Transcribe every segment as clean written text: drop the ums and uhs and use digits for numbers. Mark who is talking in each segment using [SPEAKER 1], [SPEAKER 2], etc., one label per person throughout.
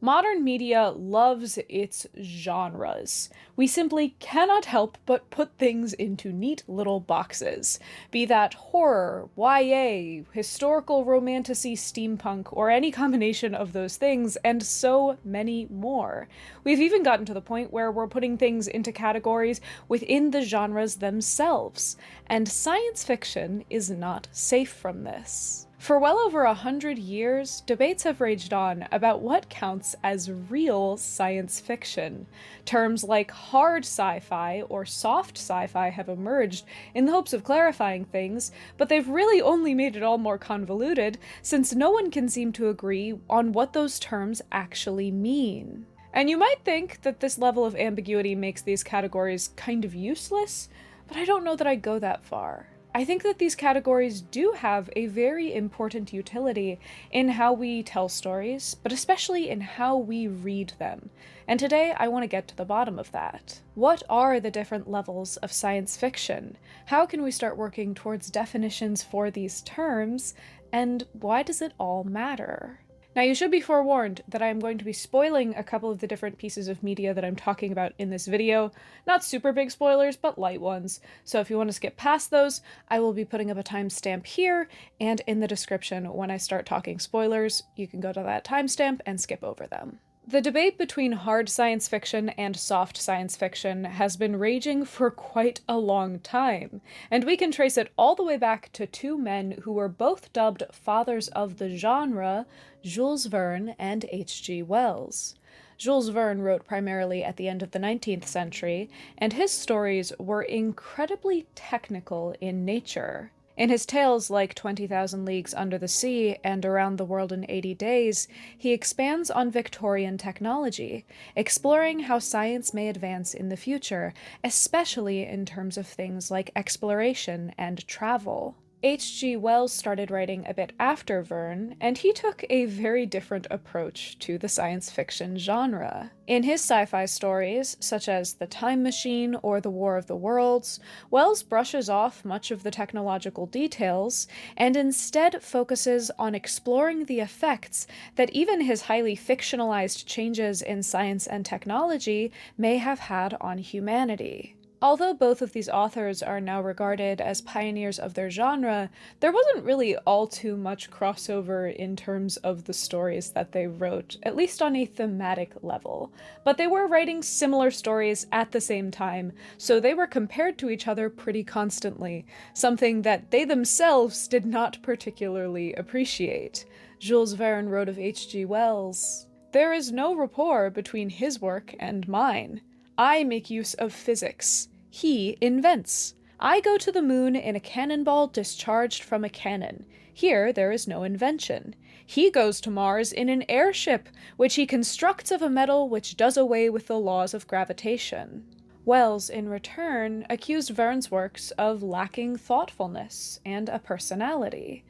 [SPEAKER 1] Modern media loves its genres. We simply cannot help but put things into neat little boxes, be that horror, YA, historical romantasy, steampunk, or any combination of those things, and so many more. We've even gotten to the point where we're putting things into categories within the genres themselves, and science fiction is not safe from this. For well over 100 years, debates have raged on about what counts as real science fiction. Terms like hard sci-fi or soft sci-fi have emerged in the hopes of clarifying things, but they've really only made it all more convoluted, since no one can seem to agree on what those terms actually mean. And you might think that this level of ambiguity makes these categories kind of useless, but I don't know that I'd go that far. I think that these categories do have a very important utility in how we tell stories, but especially in how we read them. And today I want to get to the bottom of that. What are the different levels of science fiction? How can we start working towards definitions for these terms? And why does it all matter? Now, you should be forewarned that I am going to be spoiling a couple of the different pieces of media that I'm talking about in this video. Not super big spoilers, but light ones. So if you want to skip past those, I will be putting up a timestamp here and in the description when I start talking spoilers. You can go to that timestamp and skip over them. The debate between hard science fiction and soft science fiction has been raging for quite a long time, and we can trace it all the way back to two men who were both dubbed fathers of the genre, Jules Verne and H.G. Wells. Jules Verne wrote primarily at the end of the 19th century, and his stories were incredibly technical in nature. In his tales like 20,000 Leagues Under the Sea and Around the World in 80 Days, he expands on Victorian technology, exploring how science may advance in the future, especially in terms of things like exploration and travel. H.G. Wells started writing a bit after Verne, and he took a very different approach to the science fiction genre. In his sci-fi stories, such as The Time Machine or The War of the Worlds, Wells brushes off much of the technological details, and instead focuses on exploring the effects that even his highly fictionalized changes in science and technology may have had on humanity. Although both of these authors are now regarded as pioneers of their genre, there wasn't really all too much crossover in terms of the stories that they wrote, at least on a thematic level. But they were writing similar stories at the same time, so they were compared to each other pretty constantly, something that they themselves did not particularly appreciate. Jules Verne wrote of H.G. Wells, "There is no rapport between his work and mine. I make use of physics. He invents. I go to the moon in a cannonball discharged from a cannon. Here there is no invention. He goes to Mars in an airship, which he constructs of a metal which does away with the laws of gravitation." Wells, in return, accused Verne's works of lacking thoughtfulness and a personality.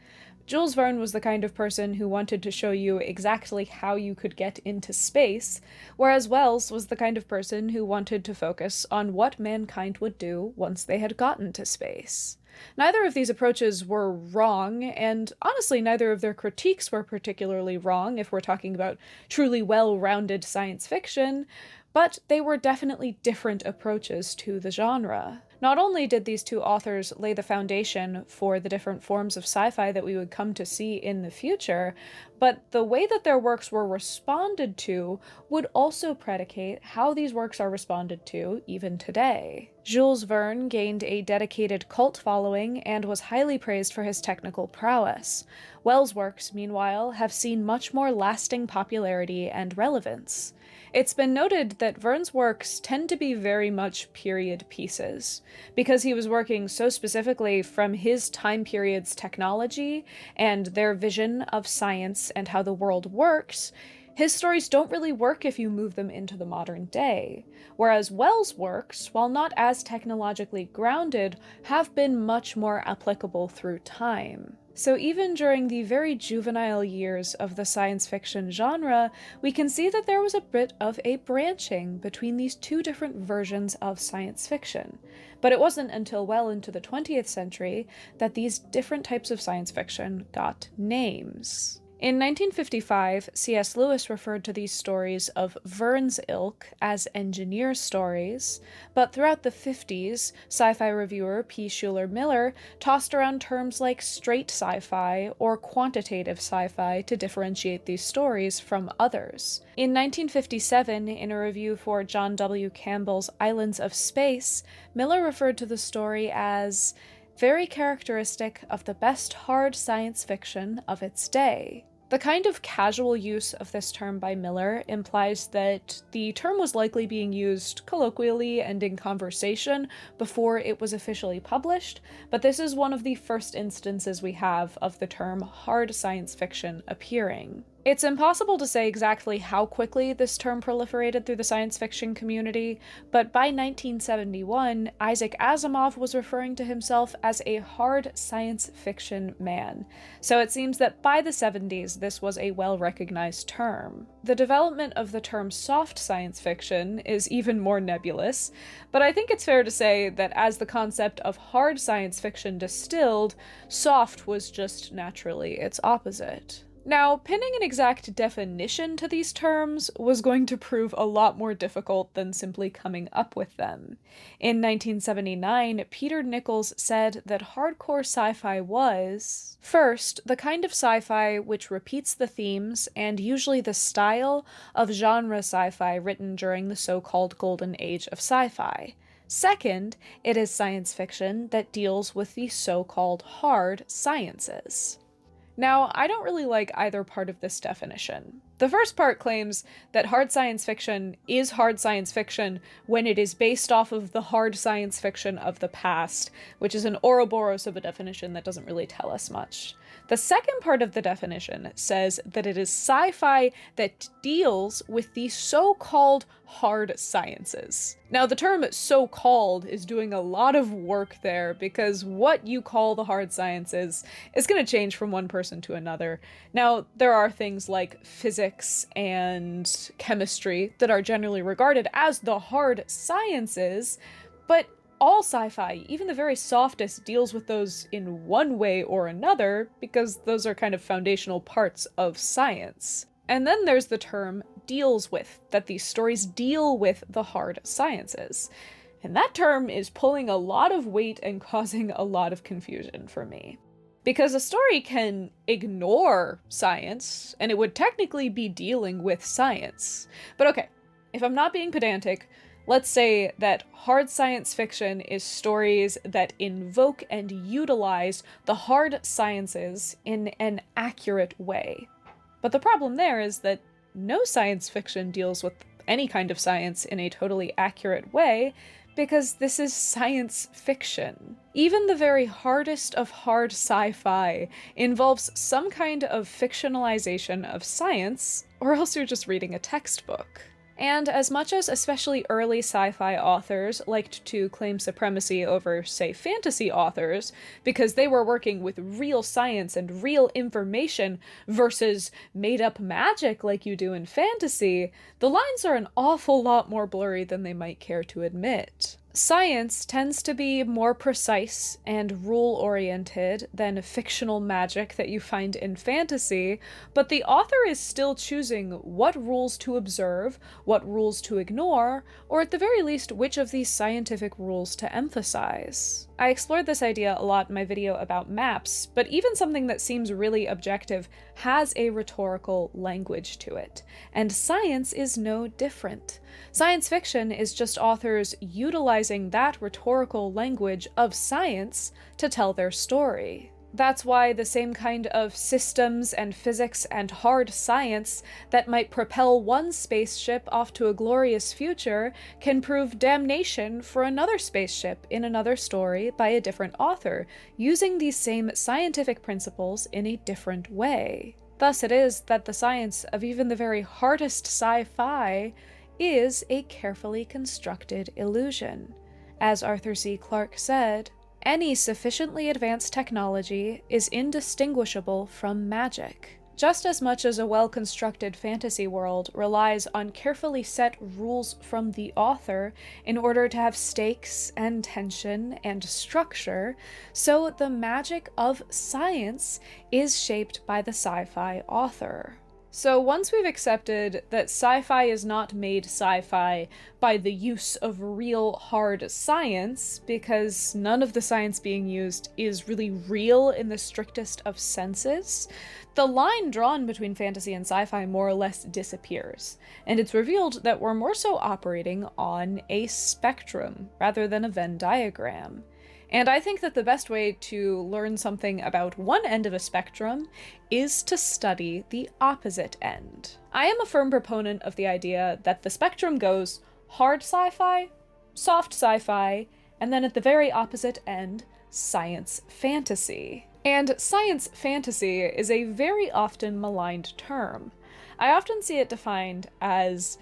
[SPEAKER 1] Jules Verne was the kind of person who wanted to show you exactly how you could get into space, whereas Wells was the kind of person who wanted to focus on what mankind would do once they had gotten to space. Neither of these approaches were wrong, and honestly, neither of their critiques were particularly wrong if we're talking about truly well-rounded science fiction, but they were definitely different approaches to the genre. Not only did these two authors lay the foundation for the different forms of sci-fi that we would come to see in the future, but the way that their works were responded to would also predicate how these works are responded to even today. Jules Verne gained a dedicated cult following and was highly praised for his technical prowess. Wells' works, meanwhile, have seen much more lasting popularity and relevance. It's been noted that Verne's works tend to be very much period pieces. Because he was working so specifically from his time period's technology and their vision of science and how the world works, his stories don't really work if you move them into the modern day, whereas Wells' works, while not as technologically grounded, have been much more applicable through time. So even during the very juvenile years of the science fiction genre, we can see that there was a bit of a branching between these two different versions of science fiction. But it wasn't until well into the 20th century that these different types of science fiction got names. In 1955, C.S. Lewis referred to these stories of Verne's ilk as engineer stories, but throughout the 50s, sci-fi reviewer P. Schuler Miller tossed around terms like straight sci-fi or quantitative sci-fi to differentiate these stories from others. In 1957, in a review for John W. Campbell's Islands of Space, Miller referred to the story as very characteristic of the best hard science fiction of its day. The kind of casual use of this term by Miller implies that the term was likely being used colloquially and in conversation before it was officially published, but this is one of the first instances we have of the term hard science fiction appearing. It's impossible to say exactly how quickly this term proliferated through the science fiction community, but by 1971, Isaac Asimov was referring to himself as a hard science fiction man. So it seems that by the 70s, this was a well-recognized term. The development of the term soft science fiction is even more nebulous, but I think it's fair to say that as the concept of hard science fiction distilled, soft was just naturally its opposite. Now, pinning an exact definition to these terms was going to prove a lot more difficult than simply coming up with them. In 1979, Peter Nichols said that hardcore sci-fi was, first, the kind of sci-fi which repeats the themes and usually the style of genre sci-fi written during the so-called golden age of sci-fi. Second, it is science fiction that deals with the so-called hard sciences. Now, I don't really like either part of this definition. The first part claims that hard science fiction is hard science fiction when it is based off of the hard science fiction of the past, which is an Ouroboros of a definition that doesn't really tell us much. The second part of the definition says that it is sci-fi that deals with the so-called hard sciences. Now, the term so-called is doing a lot of work there because what you call the hard sciences is going to change from one person to another. Now, there are things like physics and chemistry that are generally regarded as the hard sciences, but all sci-fi, even the very softest, deals with those in one way or another because those are kind of foundational parts of science. And then there's the term deals with, that these stories deal with the hard sciences. And that term is pulling a lot of weight and causing a lot of confusion for me. Because a story can ignore science, and it would technically be dealing with science. But okay, if I'm not being pedantic, let's say that hard science fiction is stories that invoke and utilize the hard sciences in an accurate way. But the problem there is that no science fiction deals with any kind of science in a totally accurate way, because this is science fiction. Even the very hardest of hard sci-fi involves some kind of fictionalization of science, or else you're just reading a textbook. And as much as especially early sci-fi authors liked to claim supremacy over, say, fantasy authors, because they were working with real science and real information versus made-up magic like you do in fantasy, the lines are an awful lot more blurry than they might care to admit. Science tends to be more precise and rule-oriented than fictional magic that you find in fantasy, but the author is still choosing what rules to observe, what rules to ignore, or at the very least, which of these scientific rules to emphasize. I explored this idea a lot in my video about maps, but even something that seems really objective has a rhetorical language to it, and science is no different. Science fiction is just authors utilizing that rhetorical language of science to tell their story. That's why the same kind of systems and physics and hard science that might propel one spaceship off to a glorious future can prove damnation for another spaceship in another story by a different author, using these same scientific principles in a different way. Thus it is that the science of even the very hardest sci-fi is a carefully constructed illusion. As Arthur C. Clarke said, "Any sufficiently advanced technology is indistinguishable from magic." Just as much as a well-constructed fantasy world relies on carefully set rules from the author in order to have stakes and tension and structure, so the magic of science is shaped by the sci-fi author. So once we've accepted that sci-fi is not made sci-fi by the use of real hard science, because none of the science being used is really real in the strictest of senses, the line drawn between fantasy and sci-fi more or less disappears, and it's revealed that we're more so operating on a spectrum rather than a Venn diagram. And I think that the best way to learn something about one end of a spectrum is to study the opposite end. I am a firm proponent of the idea that the spectrum goes hard sci-fi, soft sci-fi, and then at the very opposite end, science fantasy. And science fantasy is a very often maligned term. I often see it defined as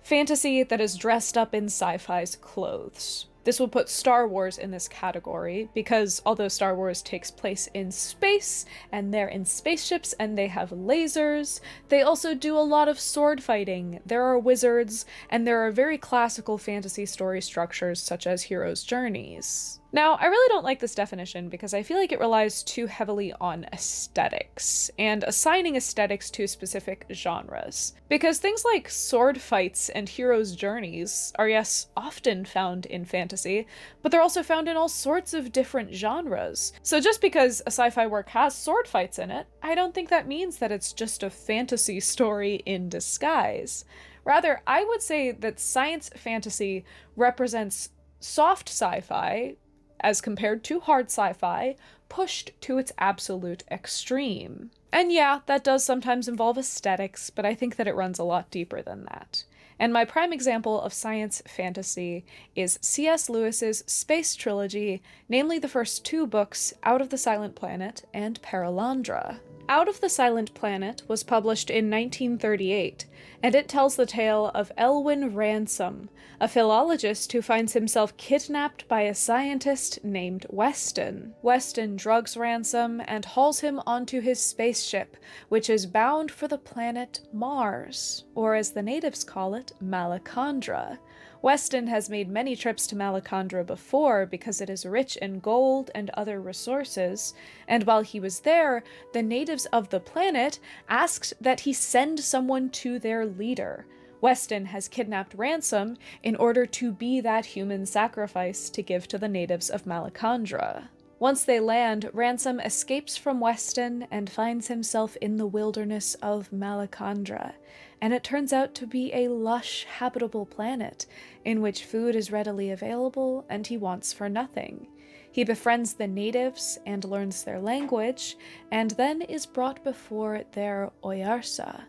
[SPEAKER 1] fantasy that is dressed up in sci-fi's clothes. This will put Star Wars in this category because although Star Wars takes place in space and they're in spaceships and they have lasers, they also do a lot of sword fighting. There are wizards and there are very classical fantasy story structures such as heroes' journeys. Now, I really don't like this definition because I feel like it relies too heavily on aesthetics, and assigning aesthetics to specific genres. Because things like sword fights and heroes' journeys are, yes, often found in fantasy, but they're also found in all sorts of different genres. So just because a sci-fi work has sword fights in it, I don't think that means that it's just a fantasy story in disguise. Rather, I would say that science fantasy represents soft sci-fi, as compared to hard sci-fi, pushed to its absolute extreme. And yeah, that does sometimes involve aesthetics, but I think that it runs a lot deeper than that. And my prime example of science fantasy is C.S. Lewis's Space Trilogy, namely the first two books, Out of the Silent Planet and Paralandra. Out of the Silent Planet was published in 1938, and it tells the tale of Elwyn Ransom, a philologist who finds himself kidnapped by a scientist named Weston. Weston drugs Ransom and hauls him onto his spaceship, which is bound for the planet Mars, or as the natives call it, Malacandra. Weston has made many trips to Malacandra before because it is rich in gold and other resources, and while he was there, the natives of the planet asked that he send someone to their leader. Weston has kidnapped Ransom in order to be that human sacrifice to give to the natives of Malacandra. Once they land, Ransom escapes from Weston and finds himself in the wilderness of Malacandra, and it turns out to be a lush, habitable planet in which food is readily available and he wants for nothing. He befriends the natives and learns their language, and then is brought before their Oyarsa,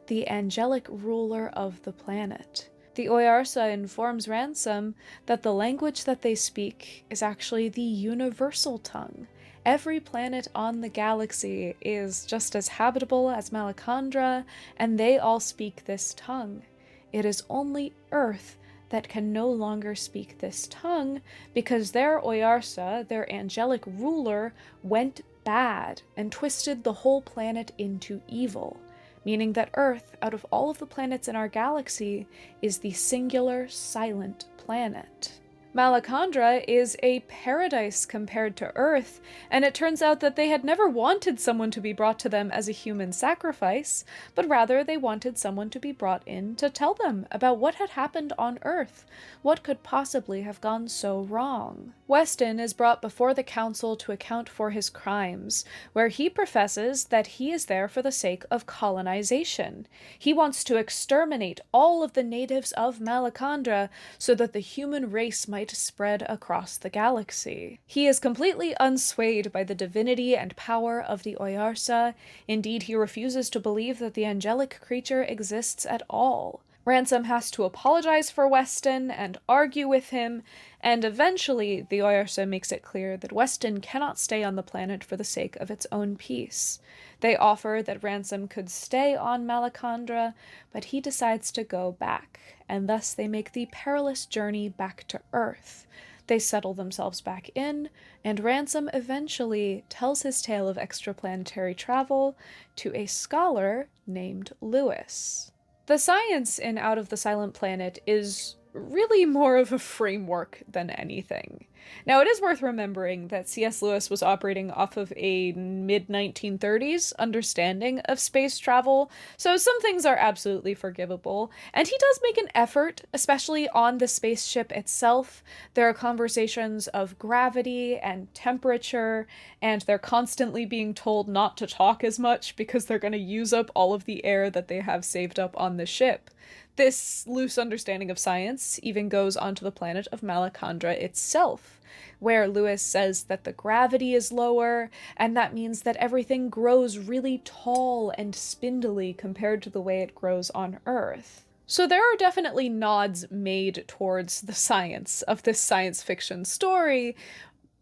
[SPEAKER 1] the angelic ruler of the planet. The Oyarsa informs Ransom that the language that they speak is actually the universal tongue. Every planet on the galaxy is just as habitable as Malacandra, and they all speak this tongue. It is only Earth that can no longer speak this tongue because their Oyarsa, their angelic ruler, went bad and twisted the whole planet into evil, meaning that Earth, out of all of the planets in our galaxy, is the singular silent planet. Malacandra is a paradise compared to Earth, and it turns out that they had never wanted someone to be brought to them as a human sacrifice, but rather they wanted someone to be brought in to tell them about what had happened on Earth, what could possibly have gone so wrong. Weston is brought before the council to account for his crimes, where he professes that he is there for the sake of colonization. He wants to exterminate all of the natives of Malacandra so that the human race might spread across the galaxy. He is completely unswayed by the divinity and power of the Oyarsa. Indeed, he refuses to believe that the angelic creature exists at all. Ransom has to apologize for Weston and argue with him, and eventually the Oyarsa makes it clear that Weston cannot stay on the planet for the sake of its own peace. They offer that Ransom could stay on Malacandra, but he decides to go back, and thus they make the perilous journey back to Earth. They settle themselves back in, and Ransom eventually tells his tale of extraplanetary travel to a scholar named Lewis. The science in Out of the Silent Planet is really more of a framework than anything. Now, it is worth remembering that C.S. Lewis was operating off of a mid-1930s understanding of space travel, so some things are absolutely forgivable, and he does make an effort, especially on the spaceship itself. There are conversations of gravity and temperature, and they're constantly being told not to talk as much because they're going to use up all of the air that they have saved up on the ship. This loose understanding of science even goes onto the planet of Malacandra itself, where Lewis says that the gravity is lower, and that means that everything grows really tall and spindly compared to the way it grows on Earth. So there are definitely nods made towards the science of this science fiction story,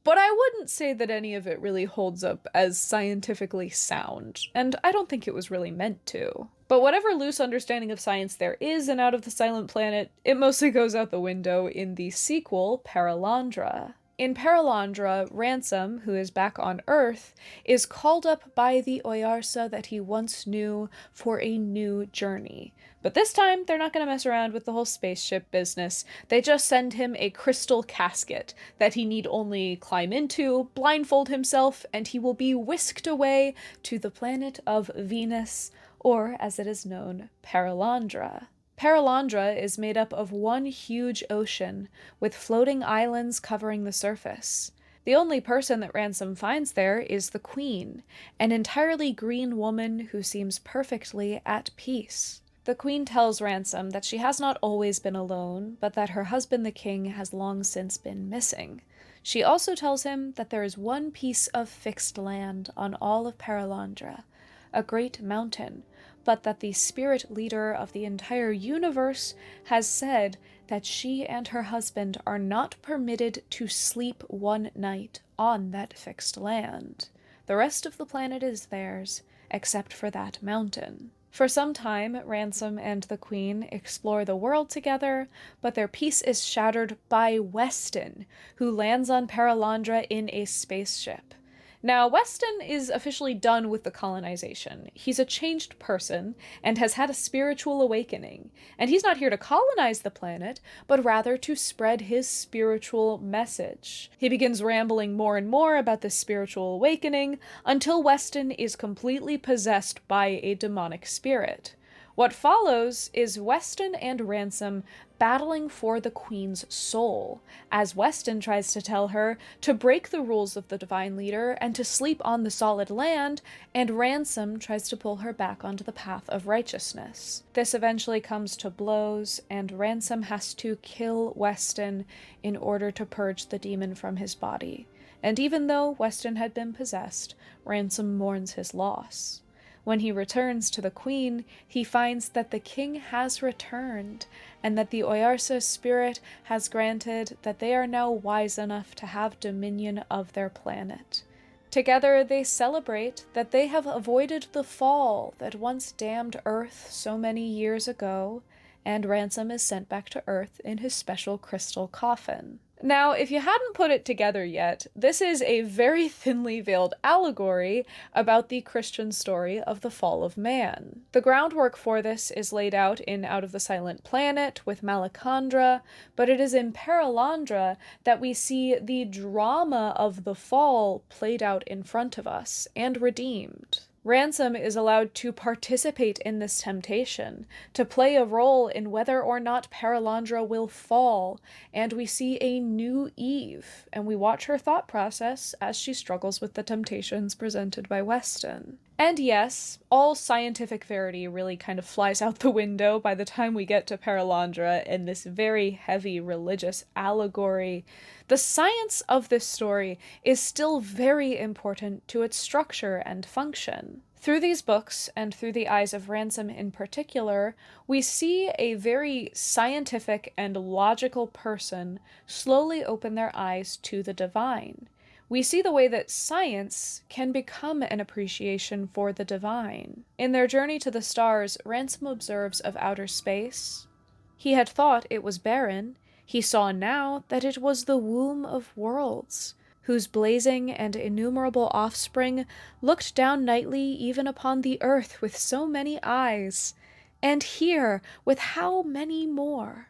[SPEAKER 1] but I wouldn't say that any of it really holds up as scientifically sound, and I don't think it was really meant to. But whatever loose understanding of science there is in Out of the Silent Planet, it mostly goes out the window in the sequel, Paralandra. In Paralandra, Ransom, who is back on Earth, is called up by the Oyarsa that he once knew for a new journey. But this time, they're not going to mess around with the whole spaceship business. They just send him a crystal casket that he need only climb into, blindfold himself, and he will be whisked away to the planet of Venus, or as it is known, Paralandra. Paralandra is made up of one huge ocean, with floating islands covering the surface. The only person that Ransom finds there is the Queen, an entirely green woman who seems perfectly at peace. The Queen tells Ransom that she has not always been alone, but that her husband the king has long since been missing. She also tells him that there is one piece of fixed land on all of Paralandra, a great mountain, but that the spirit leader of the entire universe has said that she and her husband are not permitted to sleep one night on that fixed land. The rest of the planet is theirs, except for that mountain. For some time, Ransom and the Queen explore the world together, but their peace is shattered by Weston, who lands on Paralandra in a spaceship. Now, Weston is officially done with the colonization. He's a changed person and has had a spiritual awakening. And he's not here to colonize the planet, but rather to spread his spiritual message. He begins rambling more and more about this spiritual awakening until Weston is completely possessed by a demonic spirit. What follows is Weston and Ransom battling for the Queen's soul, as Weston tries to tell her to break the rules of the Divine Leader and to sleep on the solid land, and Ransom tries to pull her back onto the path of righteousness. This eventually comes to blows, and Ransom has to kill Weston in order to purge the demon from his body. And even though Weston had been possessed, Ransom mourns his loss. When he returns to the Queen, he finds that the king has returned, and that the Oyarsa spirit has granted that they are now wise enough to have dominion of their planet. Together they celebrate that they have avoided the fall that once damned Earth so many years ago, and Ransom is sent back to Earth in his special crystal coffin. Now, if you hadn't put it together yet, this is a very thinly veiled allegory about the Christian story of the fall of man. The groundwork for this is laid out in Out of the Silent Planet with Malacandra, but it is in Paralandra that we see the drama of the fall played out in front of us and redeemed. Ransom is allowed to participate in this temptation, to play a role in whether or not Paralandra will fall, and we see a new Eve, and we watch her thought process as she struggles with the temptations presented by Weston. And yes, all scientific verity really kind of flies out the window by the time we get to Paralandra in this very heavy religious allegory. The science of this story is still very important to its structure and function. Through these books, and through the eyes of Ransom in particular, we see a very scientific and logical person slowly open their eyes to the divine. We see the way that science can become an appreciation for the divine. In their journey to the stars, Ransom observes of outer space. He had thought it was barren. He saw now that it was the womb of worlds, whose blazing and innumerable offspring looked down nightly even upon the earth with so many eyes, and here with how many more?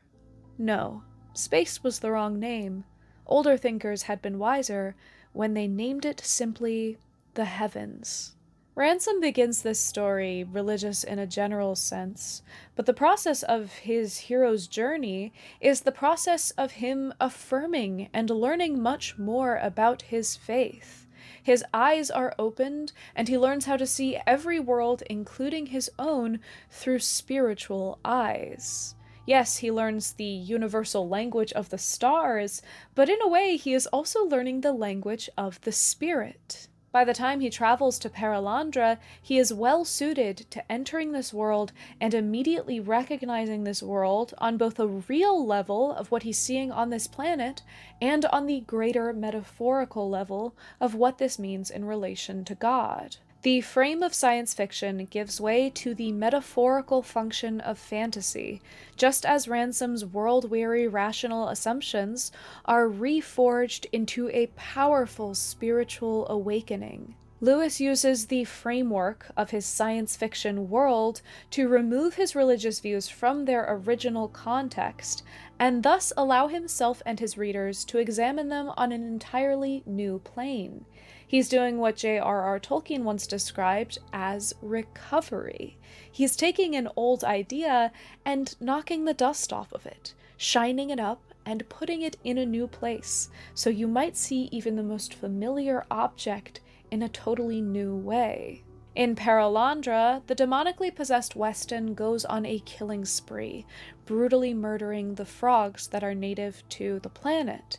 [SPEAKER 1] No, space was the wrong name. Older thinkers had been wiser when they named it simply the heavens. Ransom begins this story religious in a general sense, but the process of his hero's journey is the process of him affirming and learning much more about his faith. His eyes are opened, and he learns how to see every world, including his own, through spiritual eyes. Yes, he learns the universal language of the stars, but in a way he is also learning the language of the spirit. By the time he travels to Paralandra, he is well suited to entering this world and immediately recognizing this world on both a real level of what he's seeing on this planet and on the greater metaphorical level of what this means in relation to God. The frame of science fiction gives way to the metaphorical function of fantasy, just as Ransom's world-weary rational assumptions are reforged into a powerful spiritual awakening. Lewis uses the framework of his science fiction world to remove his religious views from their original context, and thus allow himself and his readers to examine them on an entirely new plane. He's doing what J.R.R. Tolkien once described as recovery. He's taking an old idea and knocking the dust off of it, shining it up, and putting it in a new place, so you might see even the most familiar object in a totally new way. In Paralandra, the demonically possessed Weston goes on a killing spree, brutally murdering the frogs that are native to the planet.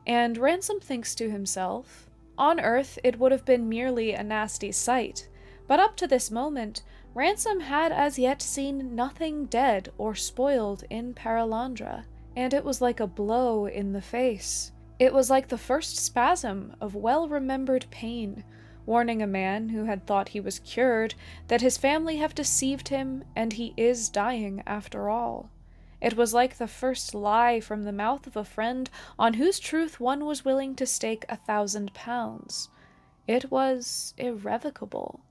[SPEAKER 1] And Ransom thinks to himself, on Earth it would have been merely a nasty sight, but up to this moment, Ransom had as yet seen nothing dead or spoiled in Paralandra, and it was like a blow in the face. It was like the first spasm of well-remembered pain, warning a man who had thought he was cured that his family have deceived him and he is dying after all. It was like the first lie from the mouth of a friend on whose truth one was willing to stake 1,000 pounds. It was irrevocable.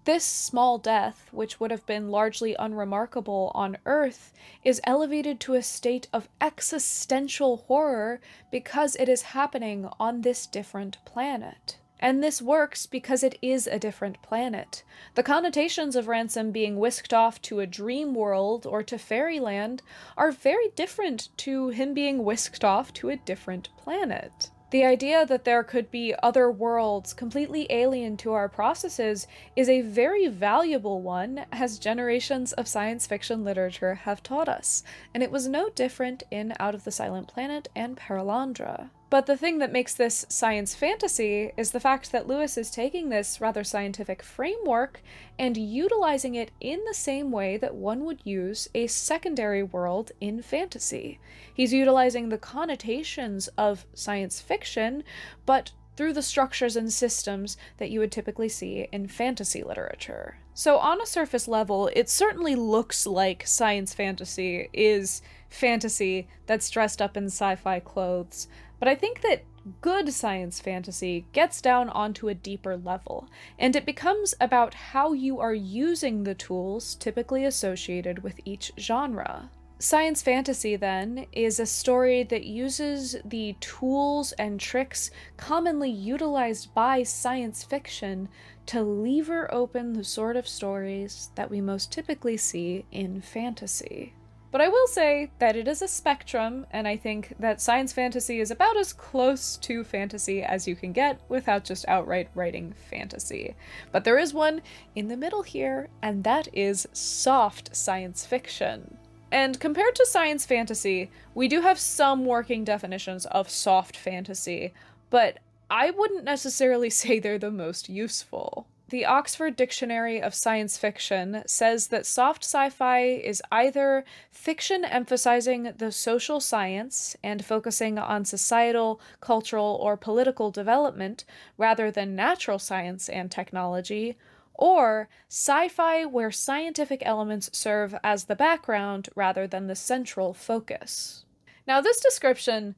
[SPEAKER 1] This small death, which would have been largely unremarkable on Earth, is elevated to a state of existential horror because it is happening on this different planet. And this works because it is a different planet. The connotations of Ransom being whisked off to a dream world or to fairyland are very different to him being whisked off to a different planet. The idea that there could be other worlds completely alien to our processes is a very valuable one, as generations of science fiction literature have taught us, and it was no different in Out of the Silent Planet and Paralandra. But the thing that makes this science fantasy is the fact that Lewis is taking this rather scientific framework and utilizing it in the same way that one would use a secondary world in fantasy. He's utilizing the connotations of science fiction, but through the structures and systems that you would typically see in fantasy literature. So on a surface level, it certainly looks like science fantasy is fantasy that's dressed up in sci-fi clothes, but I think that good science fantasy gets down onto a deeper level, and it becomes about how you are using the tools typically associated with each genre. Science fantasy, then, is a story that uses the tools and tricks commonly utilized by science fiction to lever open the sort of stories that we most typically see in fantasy. But I will say that it is a spectrum, and I think that science fantasy is about as close to fantasy as you can get without just outright writing fantasy. But there is one in the middle here, and that is soft science fiction. And compared to science fantasy, we do have some working definitions of soft fantasy, but I wouldn't necessarily say they're the most useful. The Oxford Dictionary of Science Fiction says that soft sci-fi is either fiction emphasizing the social science and focusing on societal, cultural, or political development rather than natural science and technology, or sci-fi where scientific elements serve as the background rather than the central focus. Now, this description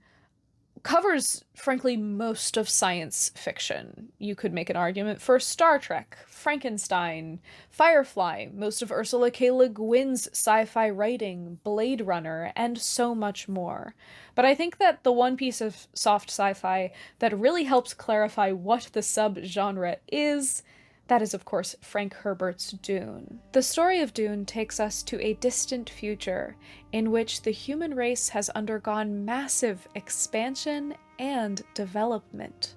[SPEAKER 1] covers, frankly, most of science fiction. You could make an argument for Star Trek, Frankenstein, Firefly, most of Ursula K. Le Guin's sci-fi writing, Blade Runner, and so much more. But I think that the one piece of soft sci-fi that really helps clarify what the subgenre is, that is, of course, Frank Herbert's Dune. The story of Dune takes us to a distant future in which the human race has undergone massive expansion and development.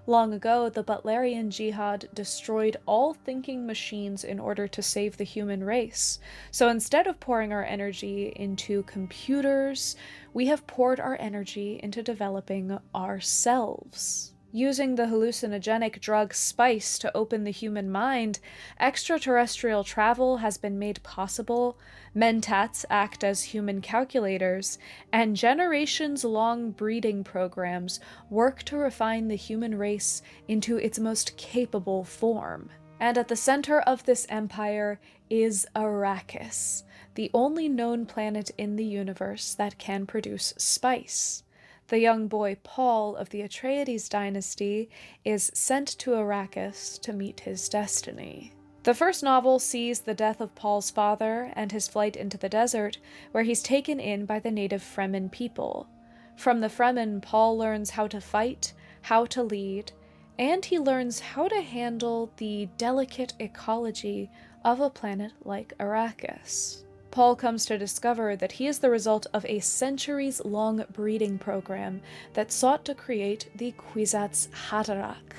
[SPEAKER 1] Long ago, the Butlerian Jihad destroyed all thinking machines in order to save the human race. So instead of pouring our energy into computers, we have poured our energy into developing ourselves. Using the hallucinogenic drug spice to open the human mind, extraterrestrial travel has been made possible, mentats act as human calculators, and generations-long breeding programs work to refine the human race into its most capable form. And at the center of this empire is Arrakis, the only known planet in the universe that can produce spice. The young boy Paul of the Atreides dynasty is sent to Arrakis to meet his destiny. The first novel sees the death of Paul's father and his flight into the desert, where he's taken in by the native Fremen people. From the Fremen, Paul learns how to fight, how to lead, and he learns how to handle the delicate ecology of a planet like Arrakis. Paul comes to discover that he is the result of a centuries-long breeding program that sought to create the Kwisatz Haderach,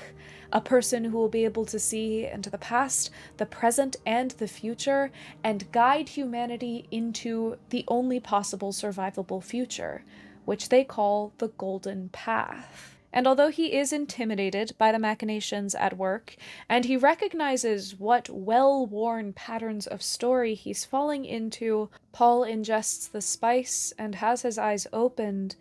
[SPEAKER 1] a person who will be able to see into the past, the present, and the future, and guide humanity into the only possible survivable future, which they call the Golden Path. And although he is intimidated by the machinations at work, and he recognizes what well-worn patterns of story he's falling into, Paul ingests the spice and has his eyes opened,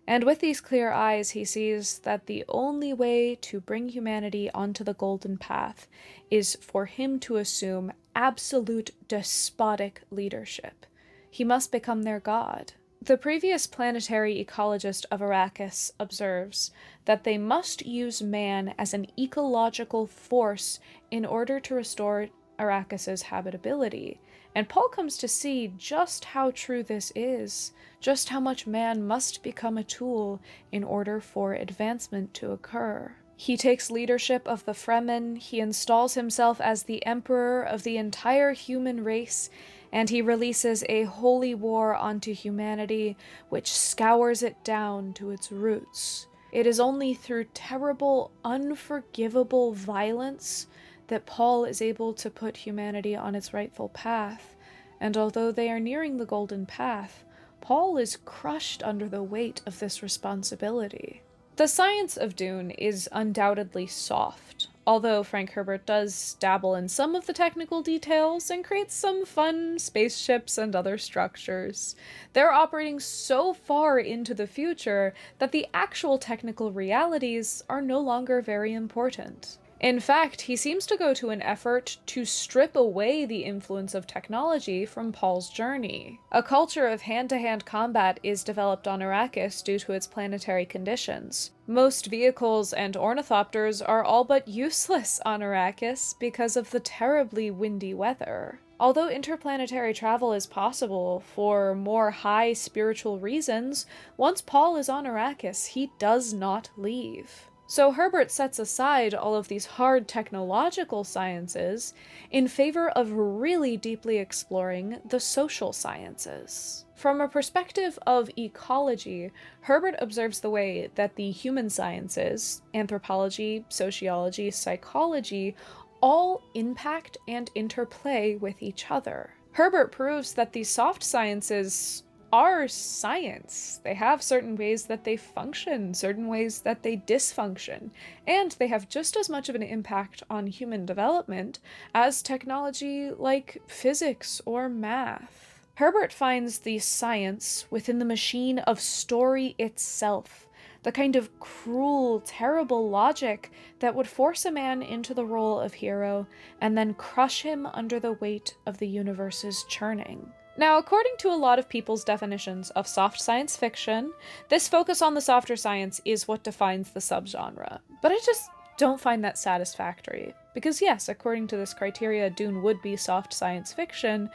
[SPEAKER 1] and with these clear eyes he sees that the only way to bring humanity onto the Golden Path is for him to assume absolute despotic leadership. He must become their god. The previous planetary ecologist of Arrakis observes that they must use man as an ecological force in order to restore Arrakis's habitability, and Paul comes to see just how true this is, just how much man must become a tool in order for advancement to occur. He takes leadership of the Fremen, he installs himself as the emperor of the entire human race, and he releases a holy war onto humanity, which scours it down to its roots. It is only through terrible, unforgivable violence that Paul is able to put humanity on its rightful path, and although they are nearing the Golden Path, Paul is crushed under the weight of this responsibility. The science of Dune is undoubtedly soft, although Frank Herbert does dabble in some of the technical details and creates some fun spaceships and other structures. They're operating so far into the future that the actual technical realities are no longer very important. In fact, he seems to go to an effort to strip away the influence of technology from Paul's journey. A culture of hand-to-hand combat is developed on Arrakis due to its planetary conditions. Most vehicles and ornithopters are all but useless on Arrakis because of the terribly windy weather. Although interplanetary travel is possible for more high spiritual reasons, once Paul is on Arrakis, he does not leave. So Herbert sets aside all of these hard technological sciences in favor of really deeply exploring the social sciences. From a perspective of ecology, Herbert observes the way that the human sciences, anthropology, sociology, psychology, all impact and interplay with each other. Herbert proves that the soft sciences are science. They have certain ways that they function, certain ways that they dysfunction, and they have just as much of an impact on human development as technology like physics or math. Herbert finds the science within the machine of story itself, the kind of cruel, terrible logic that would force a man into the role of hero and then crush him under the weight of the universe's churning. Now, according to a lot of people's definitions of soft science fiction, this focus on the softer science is what defines the subgenre. But I just don't find that satisfactory. Because yes, according to this criteria, Dune would be soft science fiction.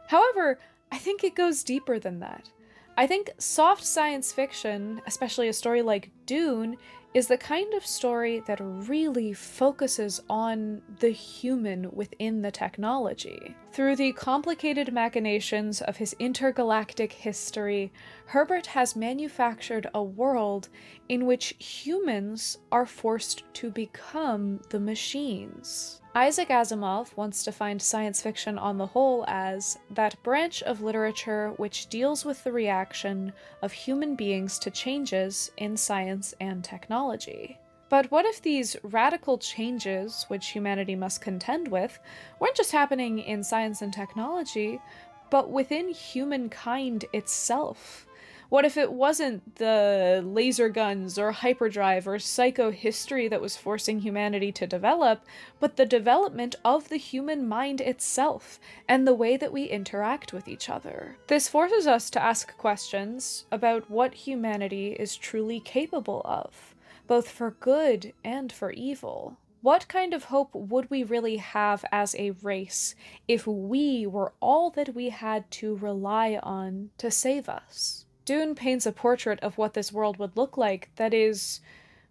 [SPEAKER 1] However, I think it goes deeper than that. I think soft science fiction, especially a story like Dune, is the kind of story that really focuses on the human within the technology. Through the complicated machinations of his intergalactic history, Herbert has manufactured a world in which humans are forced to become the machines. Isaac Asimov once defined science fiction on the whole as that branch of literature which deals with the reaction of human beings to changes in science and technology. But what if these radical changes, which humanity must contend with, weren't just happening in science and technology, but within humankind itself? What if it wasn't the laser guns or hyperdrive or psychohistory that was forcing humanity to develop, but the development of the human mind itself and the way that we interact with each other? This forces us to ask questions about what humanity is truly capable of, both for good and for evil. What kind of hope would we really have as a race if we were all that we had to rely on to save us? Dune paints a portrait of what this world would look like that is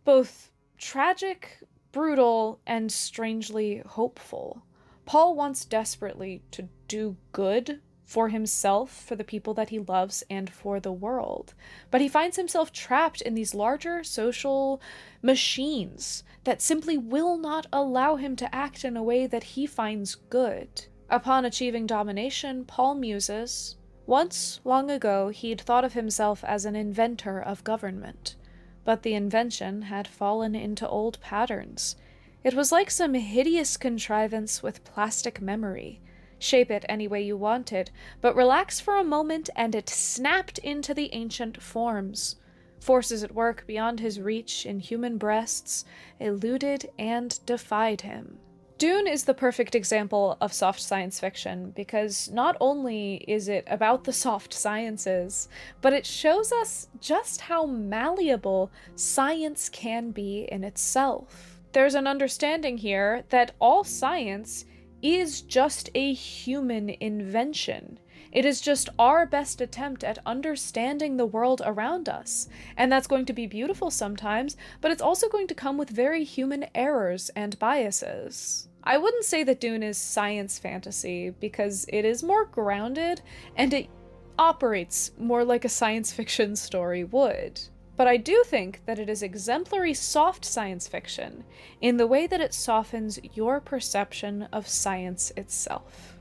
[SPEAKER 1] both tragic, brutal, and strangely hopeful. Paul wants desperately to do good for himself, for the people that he loves, and for the world. But he finds himself trapped in these larger social machines that simply will not allow him to act in a way that he finds good. Upon achieving domination, Paul muses, once, long ago, he'd thought of himself as an inventor of government, but the invention had fallen into old patterns. It was like some hideous contrivance with plastic memory. Shape it any way you wanted, but relax for a moment and it snapped into the ancient forms. Forces at work beyond his reach in human breasts eluded and defied him. Dune is the perfect example of soft science fiction because not only is it about the soft sciences, but it shows us just how malleable science can be in itself. There's an understanding here that all science is just a human invention. It is just our best attempt at understanding the world around us. And that's going to be beautiful sometimes, but it's also going to come with very human errors and biases. I wouldn't say that Dune is science fantasy because it is more grounded and it operates more like a science fiction story would. But I do think that it is exemplary soft science fiction in the way that it softens your perception of science itself.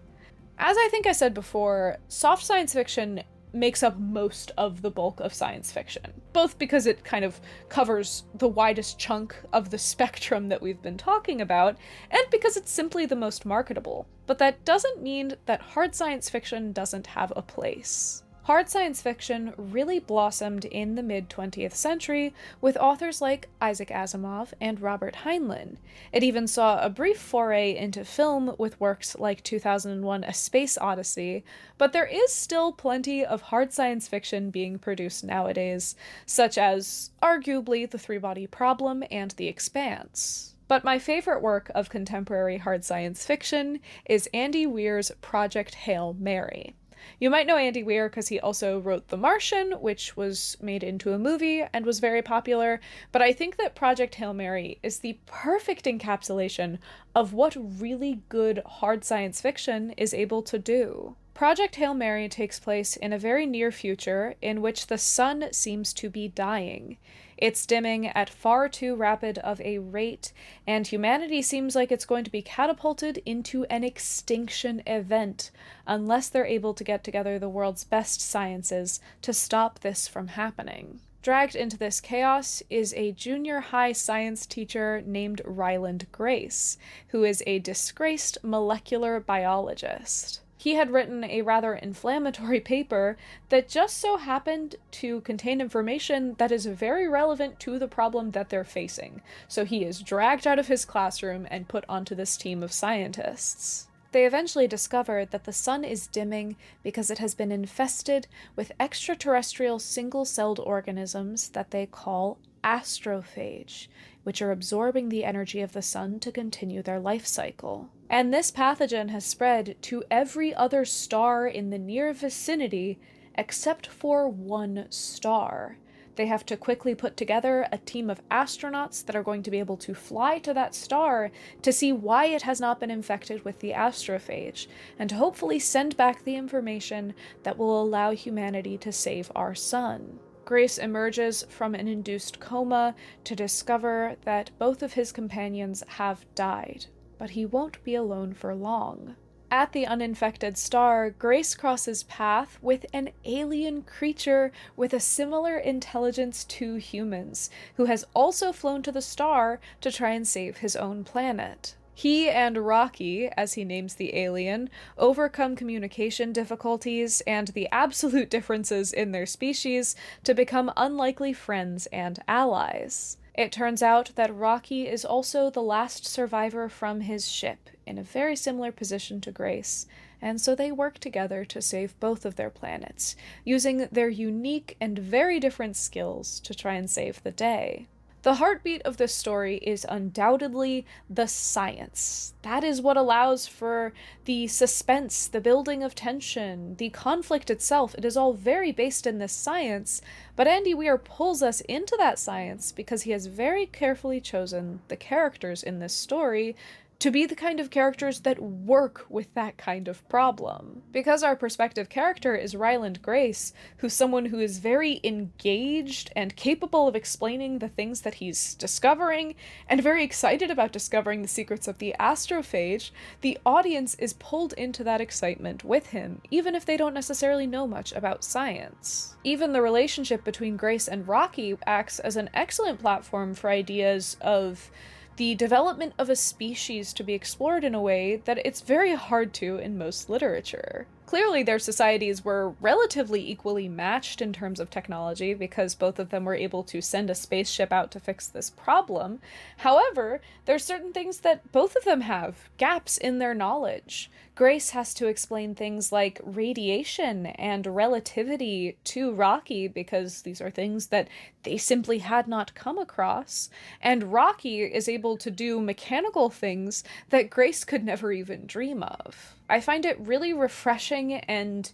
[SPEAKER 1] As I think I said before, soft science fiction makes up most of the bulk of science fiction, both because it kind of covers the widest chunk of the spectrum that we've been talking about, and because it's simply the most marketable. But that doesn't mean that hard science fiction doesn't have a place. Hard science fiction really blossomed in the mid-20th century with authors like Isaac Asimov and Robert Heinlein. It even saw a brief foray into film with works like 2001: A Space Odyssey, but there is still plenty of hard science fiction being produced nowadays, such as, arguably, The Three-Body Problem and The Expanse. But my favorite work of contemporary hard science fiction is Andy Weir's Project Hail Mary. You might know Andy Weir because he also wrote The Martian, which was made into a movie and was very popular, but I think that Project Hail Mary is the perfect encapsulation of what really good hard science fiction is able to do. Project Hail Mary takes place in a very near future in which the sun seems to be dying. It's dimming at far too rapid of a rate, and humanity seems like it's going to be catapulted into an extinction event unless they're able to get together the world's best sciences to stop this from happening. Dragged into this chaos is a junior high science teacher named Ryland Grace, who is a disgraced molecular biologist. He had written a rather inflammatory paper that just so happened to contain information that is very relevant to the problem that they're facing, so he is dragged out of his classroom and put onto this team of scientists. They eventually discover that the sun is dimming because it has been infested with extraterrestrial single-celled organisms that they call astrophage, which are absorbing the energy of the sun to continue their life cycle. And this pathogen has spread to every other star in the near vicinity except for one star. They have to quickly put together a team of astronauts that are going to be able to fly to that star to see why it has not been infected with the astrophage, and to hopefully send back the information that will allow humanity to save our sun. Grace emerges from an induced coma to discover that both of his companions have died, but he won't be alone for long. At the uninfected star, Grace crosses path with an alien creature with a similar intelligence to humans, who has also flown to the star to try and save his own planet. He and Rocky, as he names the alien, overcome communication difficulties and the absolute differences in their species to become unlikely friends and allies. It turns out that Rocky is also the last survivor from his ship, in a very similar position to Grace, and so they work together to save both of their planets, using their unique and very different skills to try and save the day. The heartbeat of this story is undoubtedly the science. That is what allows for the suspense, the building of tension, the conflict itself. It is all very based in this science, but Andy Weir pulls us into that science because he has very carefully chosen the characters in this story to be the kind of characters that work with that kind of problem. Because our perspective character is Ryland Grace, who's someone who is very engaged and capable of explaining the things that he's discovering, and very excited about discovering the secrets of the astrophage, the audience is pulled into that excitement with him, even if they don't necessarily know much about science. Even the relationship between Grace and Rocky acts as an excellent platform for ideas of the development of a species to be explored in a way that it's very hard to in most literature. Clearly, their societies were relatively equally matched in terms of technology because both of them were able to send a spaceship out to fix this problem. However, there's certain things that both of them have gaps in their knowledge. Grace has to explain things like radiation and relativity to Rocky because these are things that they simply had not come across. And Rocky is able to do mechanical things that Grace could never even dream of. I find it really refreshing and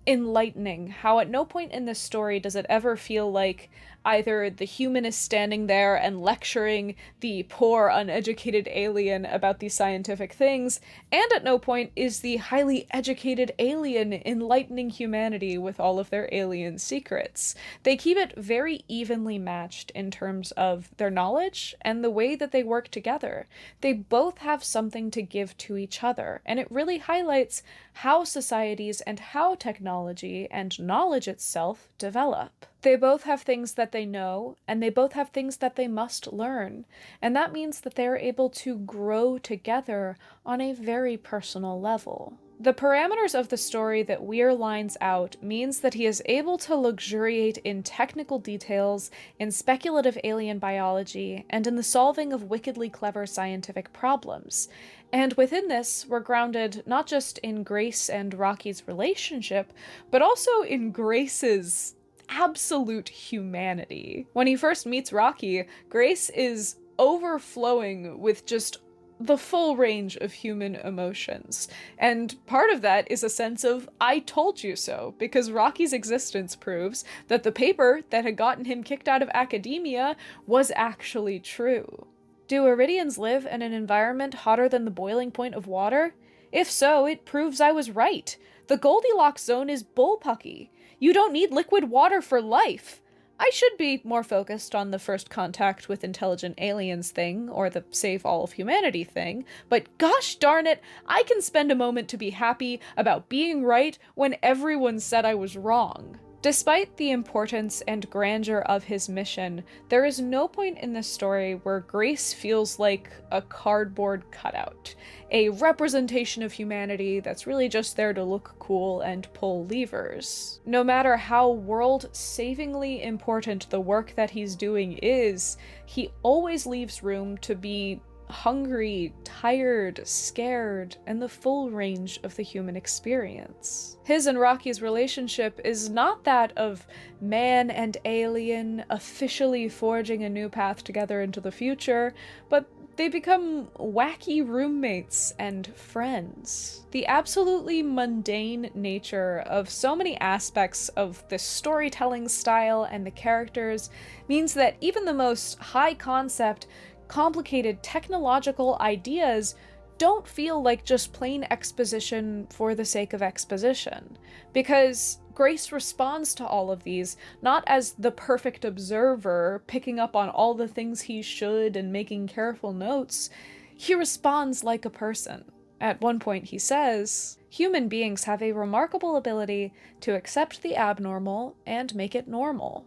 [SPEAKER 1] enlightening how at no point in this story does it ever feel like either the human is standing there and lecturing the poor uneducated alien about these scientific things, and at no point is the highly educated alien enlightening humanity with all of their alien secrets. They keep it very evenly matched in terms of their knowledge and the way that they work together. They both have something to give to each other, and it really highlights how societies and how technology and knowledge itself develop. They both have things that they know, and they both have things that they must learn, and that means that they're able to grow together on a very personal level. The parameters of the story that Weir lines out means that he is able to luxuriate in technical details, in speculative alien biology, and in the solving of wickedly clever scientific problems. And within this, we're grounded not just in Grace and Rocky's relationship, but also in Grace's absolute humanity. When he first meets Rocky, Grace is overflowing with just the full range of human emotions. And part of that is a sense of, I told you so, because Rocky's existence proves that the paper that had gotten him kicked out of academia was actually true. Do Iridians live in an environment hotter than the boiling point of water? If so, it proves I was right. The Goldilocks zone is bullpucky. You don't need liquid water for life. I should be more focused on the first contact with intelligent aliens thing, or the save all of humanity thing, but gosh darn it, I can spend a moment to be happy about being right when everyone said I was wrong. Despite the importance and grandeur of his mission, there is no point in this story where Grace feels like a cardboard cutout, a representation of humanity that's really just there to look cool and pull levers. No matter how world-savingly important the work that he's doing is, he always leaves room to be hungry, tired, scared, and the full range of the human experience. His and Rocky's relationship is not that of man and alien officially forging a new path together into the future, but they become wacky roommates and friends. The absolutely mundane nature of so many aspects of the storytelling style and the characters means that even the most high concept, complicated technological ideas don't feel like just plain exposition for the sake of exposition, because Grace responds to all of these not as the perfect observer, picking up on all the things he should and making careful notes. He responds like a person. At one point he says, "Human beings have a remarkable ability to accept the abnormal and make it normal."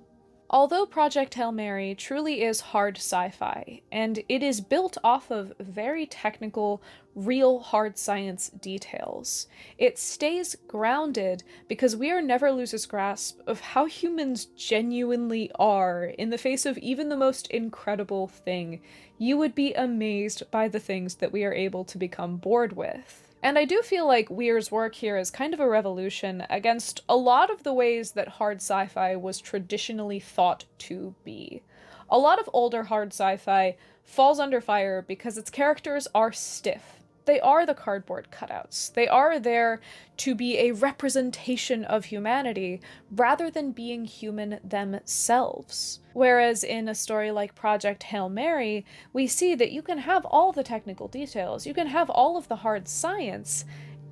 [SPEAKER 1] Although Project Hail Mary truly is hard sci-fi, and it is built off of very technical, real hard science details, it stays grounded because we are never loses grasp of how humans genuinely are in the face of even the most incredible thing. You would be amazed by the things that we are able to become bored with. And I do feel like Weir's work here is kind of a revolution against a lot of the ways that hard sci-fi was traditionally thought to be. A lot of older hard sci-fi falls under fire because its characters are stiff. They are the cardboard cutouts. They are there to be a representation of humanity rather than being human themselves. Whereas in a story like Project Hail Mary, we see that you can have all the technical details, you can have all of the hard science,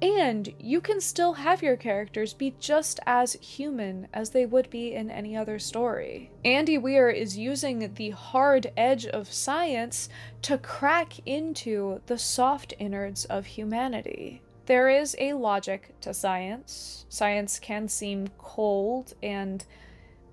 [SPEAKER 1] and you can still have your characters be just as human as they would be in any other story. Andy Weir is using the hard edge of science to crack into the soft innards of humanity. There is a logic to science. Science can seem cold and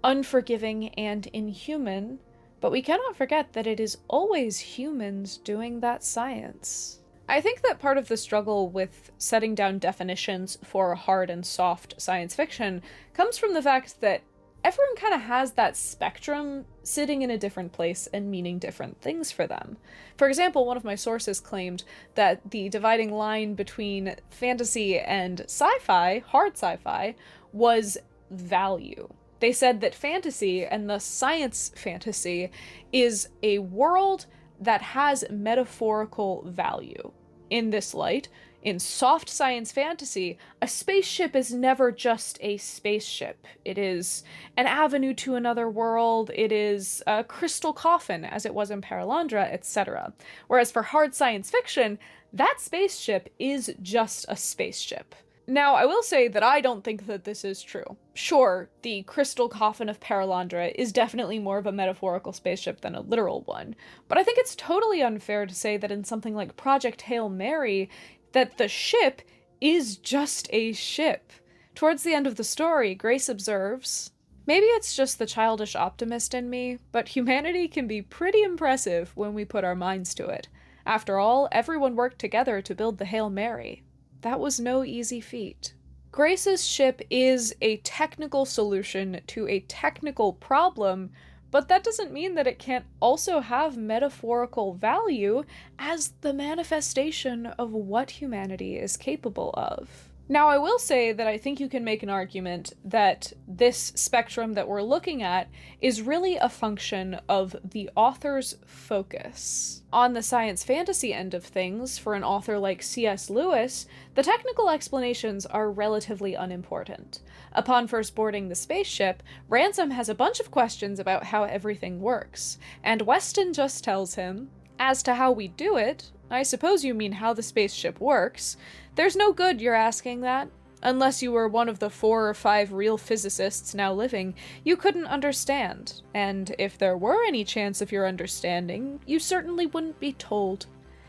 [SPEAKER 1] unforgiving and inhuman, but we cannot forget that it is always humans doing that science. I think that part of the struggle with setting down definitions for hard and soft science fiction comes from the fact that everyone kind of has that spectrum sitting in a different place and meaning different things for them. For example, one of my sources claimed that the dividing line between fantasy and sci-fi, hard sci-fi, was value. They said that fantasy, and the science fantasy, is a world that has metaphorical value. In this light, in soft science fantasy, a spaceship is never just a spaceship. It is an avenue to another world, it is a crystal coffin, as it was in Paralandra, etc. Whereas for hard science fiction, that spaceship is just a spaceship. Now, I will say that I don't think that this is true. Sure, the crystal coffin of Paralandra is definitely more of a metaphorical spaceship than a literal one, but I think it's totally unfair to say that in something like Project Hail Mary, that the ship is just a ship. Towards the end of the story, Grace observes, "Maybe it's just the childish optimist in me, but humanity can be pretty impressive when we put our minds to it. After all, everyone worked together to build the Hail Mary. That was no easy feat." Grace's ship is a technical solution to a technical problem, but that doesn't mean that it can't also have metaphorical value as the manifestation of what humanity is capable of. Now, I will say that I think you can make an argument that this spectrum that we're looking at is really a function of the author's focus. On the science fantasy end of things, for an author like C.S. Lewis, the technical explanations are relatively unimportant. Upon first boarding the spaceship, Ransom has a bunch of questions about how everything works, and Weston just tells him, "As to how we do it, I suppose you mean how the spaceship works. There's no good you're asking that. Unless you were one of the 4 or 5 real physicists now living, you couldn't understand. And if there were any chance of your understanding, you certainly wouldn't be told.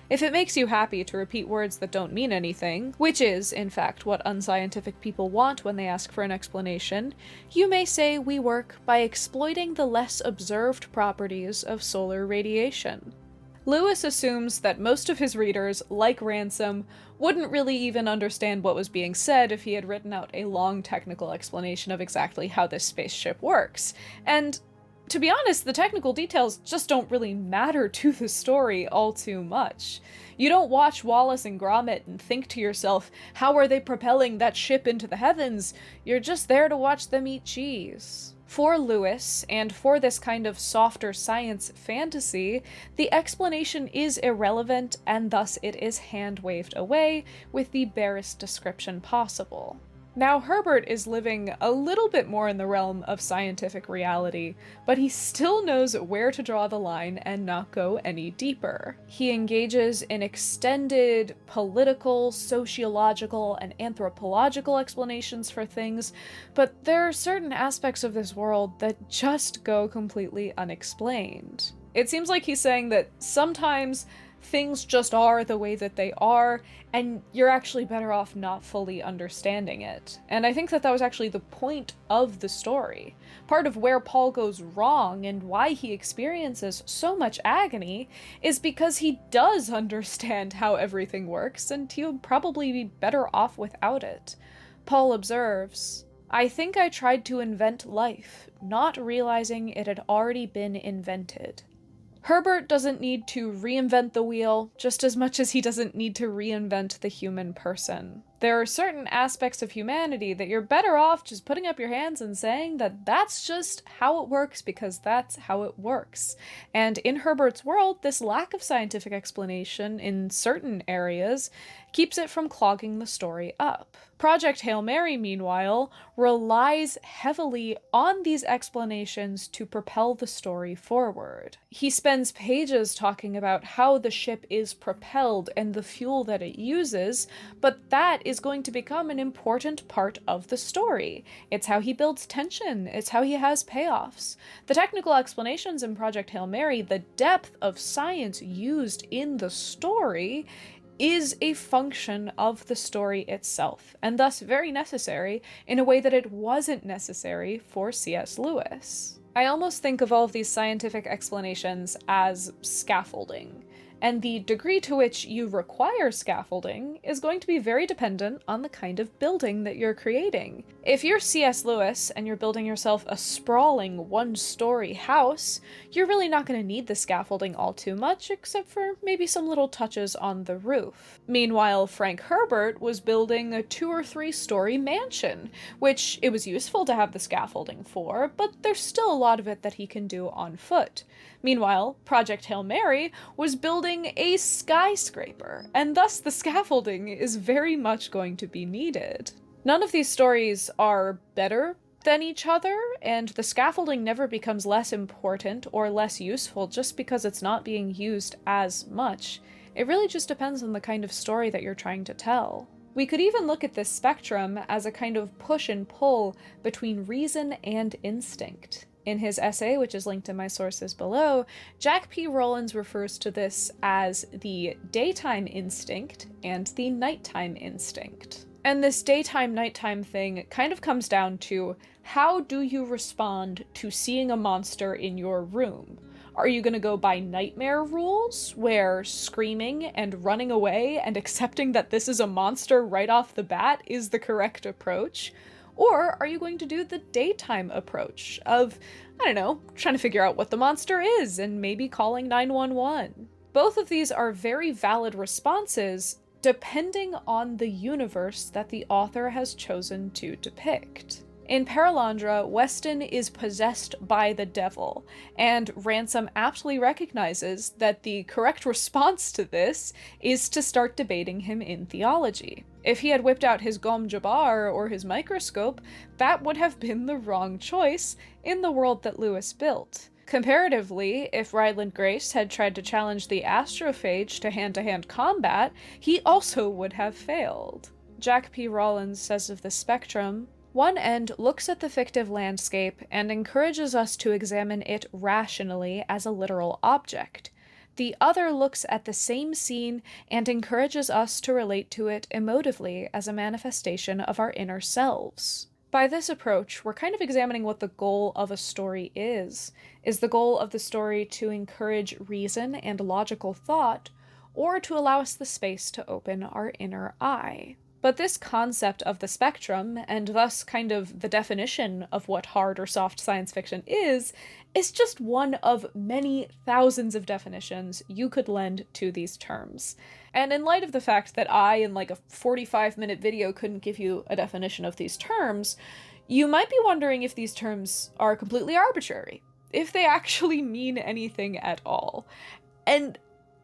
[SPEAKER 1] If it makes you happy to repeat words that don't mean anything, which is, in fact, what unscientific people want when they ask for an explanation, you may say we work by exploiting the less observed properties of solar radiation." Lewis assumes that most of his readers, like Ransom, wouldn't really even understand what was being said if he had written out a long technical explanation of exactly how this spaceship works. And To be honest, the technical details just don't really matter to the story all too much. You don't watch Wallace and Gromit and think to yourself, how are they propelling that ship into the heavens? You're just there to watch them eat cheese. For Lewis, and for this kind of softer science fantasy, the explanation is irrelevant, and thus it is hand-waved away with the barest description possible. Now, Herbert is living a little bit more in the realm of scientific reality, but he still knows where to draw the line and not go any deeper. He engages in extended political, sociological, and anthropological explanations for things, but there are certain aspects of this world that just go completely unexplained. It seems like he's saying that sometimes things just are the way that they are, and you're actually better off not fully understanding it. And I think that that was actually the point of the story. Part of where Paul goes wrong and why he experiences so much agony is because he does understand how everything works, and he would probably be better off without it. Paul observes, "I think I tried to invent life, not realizing it had already been invented." Herbert doesn't need to reinvent the wheel just as much as he doesn't need to reinvent the human person. There are certain aspects of humanity that you're better off just putting up your hands and saying that that's just how it works because that's how it works. And in Herbert's world, this lack of scientific explanation in certain areas keeps it from clogging the story up. Project Hail Mary, meanwhile, relies heavily on these explanations to propel the story forward. He spends pages talking about how the ship is propelled and the fuel that it uses, but that is going to become an important part of the story. It's how he builds tension, it's how he has payoffs. The technical explanations in Project Hail Mary, the depth of science used in the story, is a function of the story itself, and thus very necessary in a way that it wasn't necessary for C.S. Lewis. I almost think of all of these scientific explanations as scaffolding, and the degree to which you require scaffolding is going to be very dependent on the kind of building that you're creating. If you're C.S. Lewis and you're building yourself a sprawling one-story house, you're really not going to need the scaffolding all too much, except for maybe some little touches on the roof. Meanwhile, Frank Herbert was building a 2- or 3-story mansion, which it was useful to have the scaffolding for, but there's still a lot of it that he can do on foot. Meanwhile, Project Hail Mary was building a skyscraper, and thus the scaffolding is very much going to be needed. None of these stories are better than each other, and the scaffolding never becomes less important or less useful just because it's not being used as much. It really just depends on the kind of story that you're trying to tell. We could even look at this spectrum as a kind of push and pull between reason and instinct. In his essay, which is linked in my sources below, Jack P. Rowlands refers to this as the daytime instinct and the nighttime instinct. And this daytime-nighttime thing kind of comes down to, how do you respond to seeing a monster in your room? Are you going to go by nightmare rules, where screaming and running away and accepting that this is a monster right off the bat is the correct approach? Or are you going to do the daytime approach of, I don't know, trying to figure out what the monster is and maybe calling 911? Both of these are very valid responses depending on the universe that the author has chosen to depict. In Paralandra, Weston is possessed by the devil, and Ransom aptly recognizes that the correct response to this is to start debating him in theology. If he had whipped out his Gom Jabbar or his microscope, that would have been the wrong choice in the world that Lewis built. Comparatively, if Ryland Grace had tried to challenge the astrophage to hand-to-hand combat, he also would have failed. Jack P. Rowlands says of the spectrum, "One end looks at the fictive landscape and encourages us to examine it rationally as a literal object. The other looks at the same scene and encourages us to relate to it emotively as a manifestation of our inner selves." By this approach, we're kind of examining what the goal of a story is. Is the goal of the story to encourage reason and logical thought, or to allow us the space to open our inner eye? But this concept of the spectrum, and thus kind of the definition of what hard or soft science fiction is just one of many thousands of definitions you could lend to these terms. And in light of the fact that I, in like a 45-minute video, couldn't give you a definition of these terms, you might be wondering if these terms are completely arbitrary, if they actually mean anything at all. And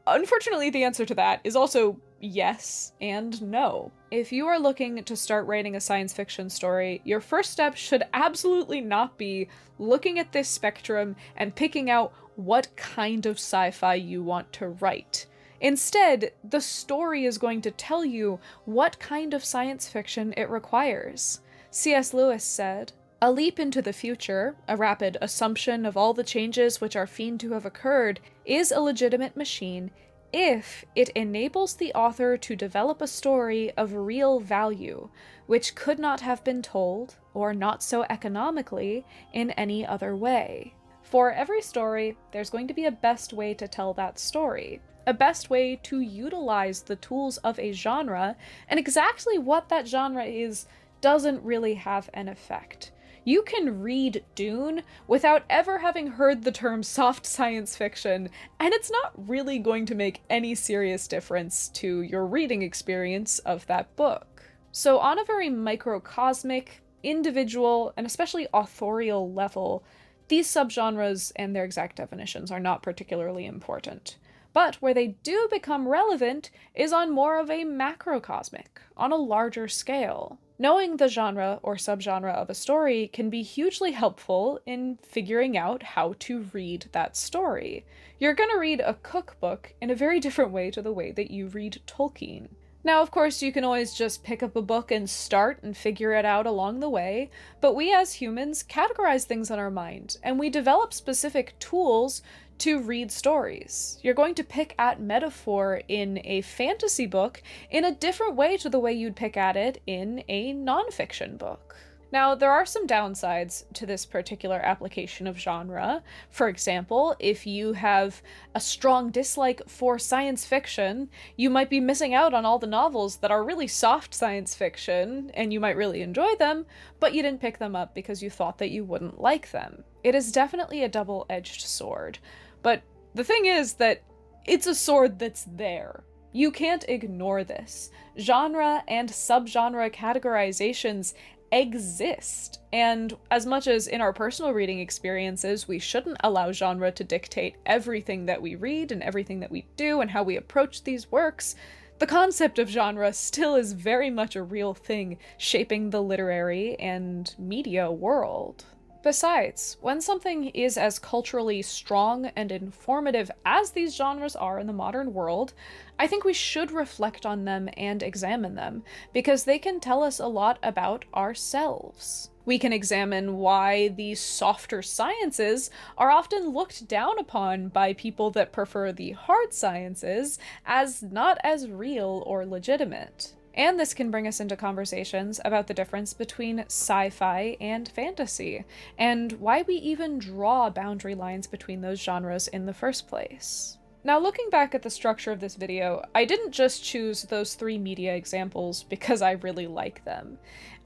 [SPEAKER 1] unfortunately, the answer to that is also yes and no. If you are looking to start writing a science fiction story, your first step should absolutely not be looking at this spectrum and picking out what kind of sci-fi you want to write. Instead, the story is going to tell you what kind of science fiction it requires. C.S. Lewis said, "A leap into the future, a rapid assumption of all the changes which are seen to have occurred, is a legitimate machine if it enables the author to develop a story of real value, which could not have been told, or not so economically, in any other way. For every story, there's going to be a best way to tell that story, a best way to utilize the tools of a genre, and exactly what that genre is doesn't really have an effect. You can read Dune without ever having heard the term soft science fiction, and it's not really going to make any serious difference to your reading experience of that book. So on a very microcosmic, individual, and especially authorial level, these subgenres and their exact definitions are not particularly important. But where they do become relevant is on more of a macrocosmic, on a larger scale. Knowing the genre or subgenre of a story can be hugely helpful in figuring out how to read that story. You're going to read a cookbook in a very different way to the way that you read Tolkien. Now, of course, you can always just pick up a book and start and figure it out along the way, but we as humans categorize things in our mind, and we develop specific tools to read stories. You're going to pick at metaphor in a fantasy book in a different way to the way you'd pick at it in a nonfiction book. Now, there are some downsides to this particular application of genre. For example, if you have a strong dislike for science fiction, you might be missing out on all the novels that are really soft science fiction, and you might really enjoy them, but you didn't pick them up because you thought that you wouldn't like them. It is definitely a double-edged sword. But the thing is that it's a sword that's there. You can't ignore this. Genre and subgenre categorizations exist, and as much as in our personal reading experiences we shouldn't allow genre to dictate everything that we read and everything that we do and how we approach these works, the concept of genre still is very much a real thing shaping the literary and media world. Besides, when something is as culturally strong and informative as these genres are in the modern world, I think we should reflect on them and examine them, because they can tell us a lot about ourselves. We can examine why these softer sciences are often looked down upon by people that prefer the hard sciences as not as real or legitimate. And this can bring us into conversations about the difference between sci-fi and fantasy, and why we even draw boundary lines between those genres in the first place. Now, looking back at the structure of this video, I didn't just choose those 3 media examples because I really like them.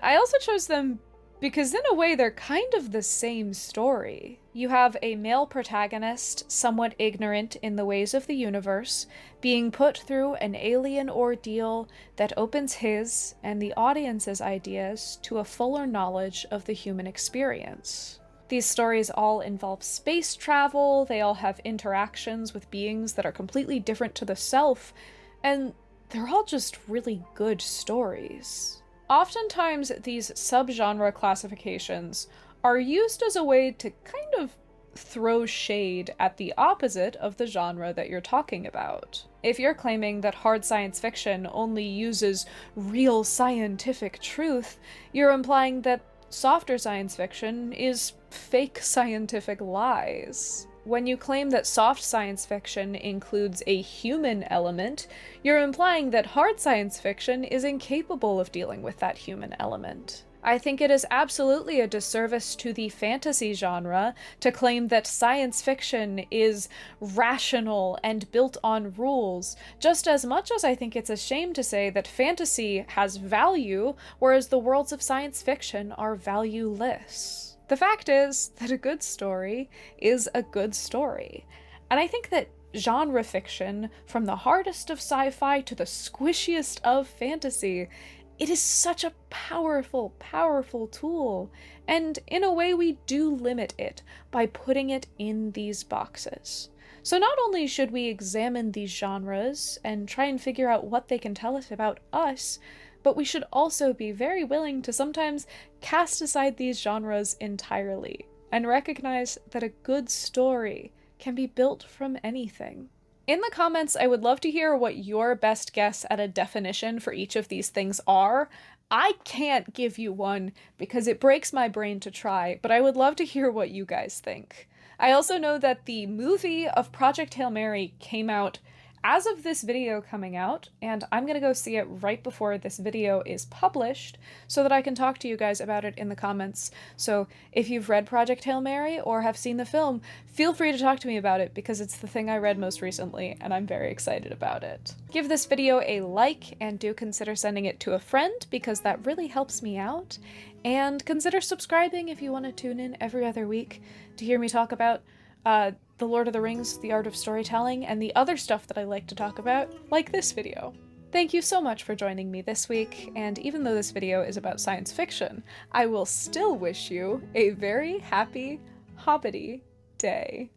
[SPEAKER 1] I also chose them because in a way they're kind of the same story. You have a male protagonist, somewhat ignorant in the ways of the universe, being put through an alien ordeal that opens his and the audience's ideas to a fuller knowledge of the human experience. These stories all involve space travel, they all have interactions with beings that are completely different to the self, and they're all just really good stories. Oftentimes, these subgenre classifications are used as a way to kind of throw shade at the opposite of the genre that you're talking about. If you're claiming that hard science fiction only uses real scientific truth, you're implying that softer science fiction is fake scientific lies. When you claim that soft science fiction includes a human element, you're implying that hard science fiction is incapable of dealing with that human element. I think it is absolutely a disservice to the fantasy genre to claim that science fiction is rational and built on rules, just as much as I think it's a shame to say that fantasy has value, whereas the worlds of science fiction are valueless. The fact is that a good story is a good story. And I think that genre fiction, from the hardest of sci-fi to the squishiest of fantasy, it is such a powerful, powerful tool, and in a way we do limit it by putting it in these boxes. So not only should we examine these genres and try and figure out what they can tell us about us, but we should also be very willing to sometimes cast aside these genres entirely and recognize that a good story can be built from anything. In the comments, I would love to hear what your best guess at a definition for each of these things are. I can't give you one because it breaks my brain to try, but I would love to hear what you guys think. I also know that the movie of Project Hail Mary came out as of this video coming out, and I'm gonna go see it right before this video is published so that I can talk to you guys about it in the comments. So if you've read Project Hail Mary or have seen the film, feel free to talk to me about it because it's the thing I read most recently and I'm very excited about it. Give this video a like and do consider sending it to a friend because that really helps me out. And consider subscribing if you want to tune in every other week to hear me talk about The Lord of the Rings, the art of storytelling, and the other stuff that I like to talk about, like this video. Thank you so much for joining me this week, and even though this video is about science fiction, I will still wish you a very happy, hobbity day.